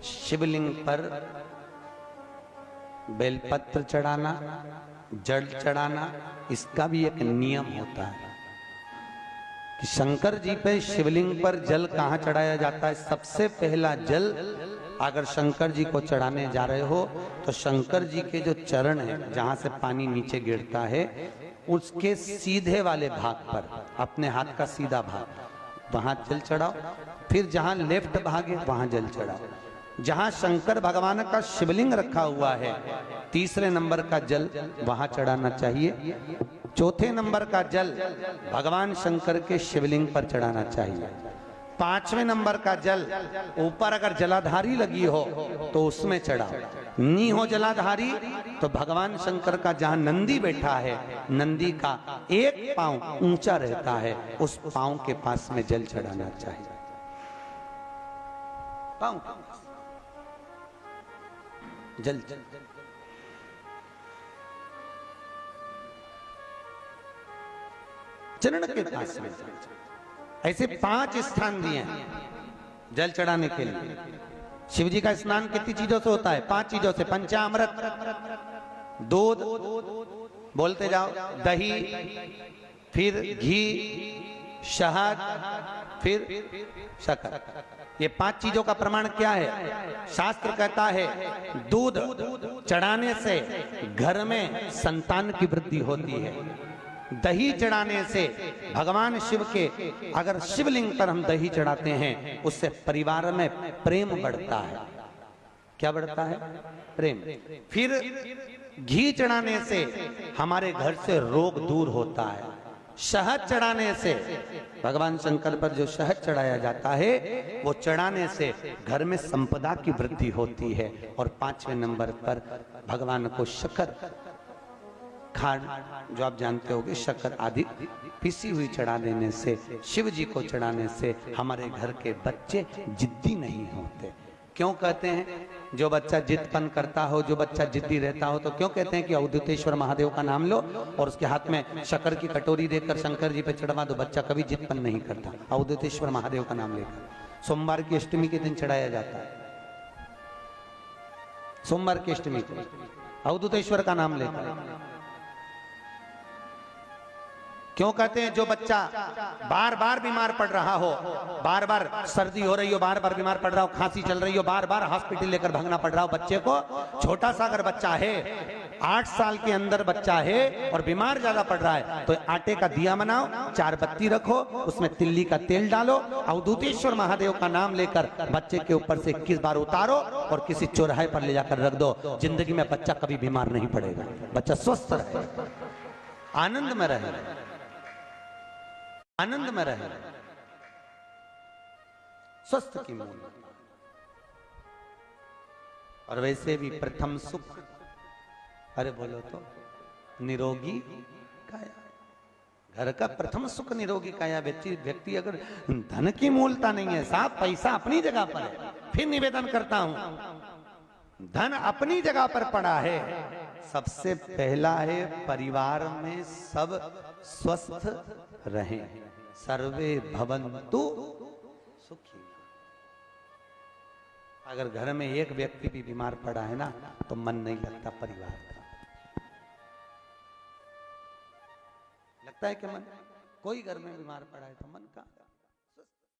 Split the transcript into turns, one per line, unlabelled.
शिवलिंग पर बेलपत्र चढ़ाना, जल चढ़ाना, इसका भी एक नियम होता है कि शंकर जी पे शिवलिंग पर जल कहाँ चढ़ाया जाता है। सबसे पहला जल अगर शंकर जी को चढ़ाने जा रहे हो तो शंकर जी के जो चरण है, जहां से पानी नीचे गिरता है, उसके सीधे वाले भाग पर, अपने हाथ का सीधा भाग, वहां जल चढ़ाओ। फिर जहां लेफ्ट भाग है वहां जल चढ़ाओ। जहां शंकर भगवान का शिवलिंग रखा हुआ है, तीसरे नंबर का जल वहां चढ़ाना चाहिए। चौथे नंबर का जल भगवान शंकर के शिवलिंग पर चढ़ाना चाहिए। पांचवें नंबर का जल ऊपर अगर जलाधारी लगी हो तो उसमें चढ़ाओ। नी हो जलाधारी तो भगवान शंकर का जहां नंदी बैठा है, नंदी का एक पांव ऊंचा रहता है, उस पांव के पास में जल चढ़ाना चाहिए। पांव जल चरण के पास में। ऐसे 5 स्थान दिए हैं जल चढ़ाने के लिए। शिव जी का स्नान कितनी चीजों से होता है? 5 चीजों से। पंचामृत, दूध, बोलते जाओ, दही, फिर घी, शहद, फिर शक्कर। ये 5 चीजों का प्रमाण क्या है? शास्त्र कहता है दूध चढ़ाने से घर में संतान की वृद्धि होती है। दही चढ़ाने से भगवान शिव के, अगर शिवलिंग पर हम दही चढ़ाते हैं, उससे परिवार में प्रेम बढ़ता है। क्या बढ़ता है? प्रेम। फिर घी चढ़ाने से हमारे घर से रोग दूर होता है। शहद चढ़ाने से, भगवान शंकर पर जो शहद चढ़ाया जाता है, वो चढ़ाने से घर में संपदा की वृद्धि होती है। और 5वें नंबर पर भगवान को शक्कर, खांड जो आप जानते होंगे, शक्कर आदि पिसी हुई चढ़ा देने से, शिव जी को चढ़ाने से हमारे घर के बच्चे जिद्दी नहीं होते। क्यों कहते हैं? जो बच्चा जिद्दपन करता हो, जो बच्चा जिद्दी रहता हो, तो क्यों कहते हैं कि अवधूतेश्वर महादेव का नाम लो और उसके हाथ में शक्कर की कटोरी देकर शंकर जी पे चढ़वा दो, बच्चा कभी जिद्दपन नहीं करता। अवधूतेश्वर महादेव का नाम लेकर सोमवार की अष्टमी के दिन चढ़ाया जाता है। सोमवार की अष्टमी को अवधूतेश्वर का नाम लेकर। क्यों कहते हैं? जो बच्चा बार बार बीमार पड़ रहा हो, बार बार सर्दी हो रही हो, बार बार बीमार पड़ रहा हो, खांसी चल रही हो, बार बार हॉस्पिटल लेकर भागना पड़ रहा हो बच्चे को, छोटा सा अगर बच्चा है, 8 साल के अंदर बच्चा है और बीमार ज्यादा पड़ रहा है, तो आटे का दिया बनाओ, 4 बत्ती रखो, उसमें तिल्ली का तेल डालो, अवधूतेश्वर महादेव का नाम लेकर बच्चे के ऊपर से 21 बार उतारो और किसी चौराहे पर ले जाकर रख दो। जिंदगी में बच्चा कभी बीमार नहीं पड़ेगा, बच्चा स्वस्थ रहे, आनंद में रहे, आनंद में रहे, स्वस्थ की मूल। और वैसे भी प्रथम सुख, अरे बोलो तो, निरोगी काया। घर का प्रथम सुख निरोगी काया। व्यक्ति अगर धन की मूलता नहीं है, साफ पैसा अपनी जगह पर है, फिर निवेदन करता हूं, धन अपनी जगह पर पड़ा है, सबसे पहला है परिवार में सब स्वस्थ रहें, सर्वे भवन्तु सुखी। अगर घर में एक व्यक्ति भी बीमार पड़ा है ना, तो मन नहीं लगता परिवार का। लगता है कि मन, कोई घर में बीमार पड़ा है तो मन का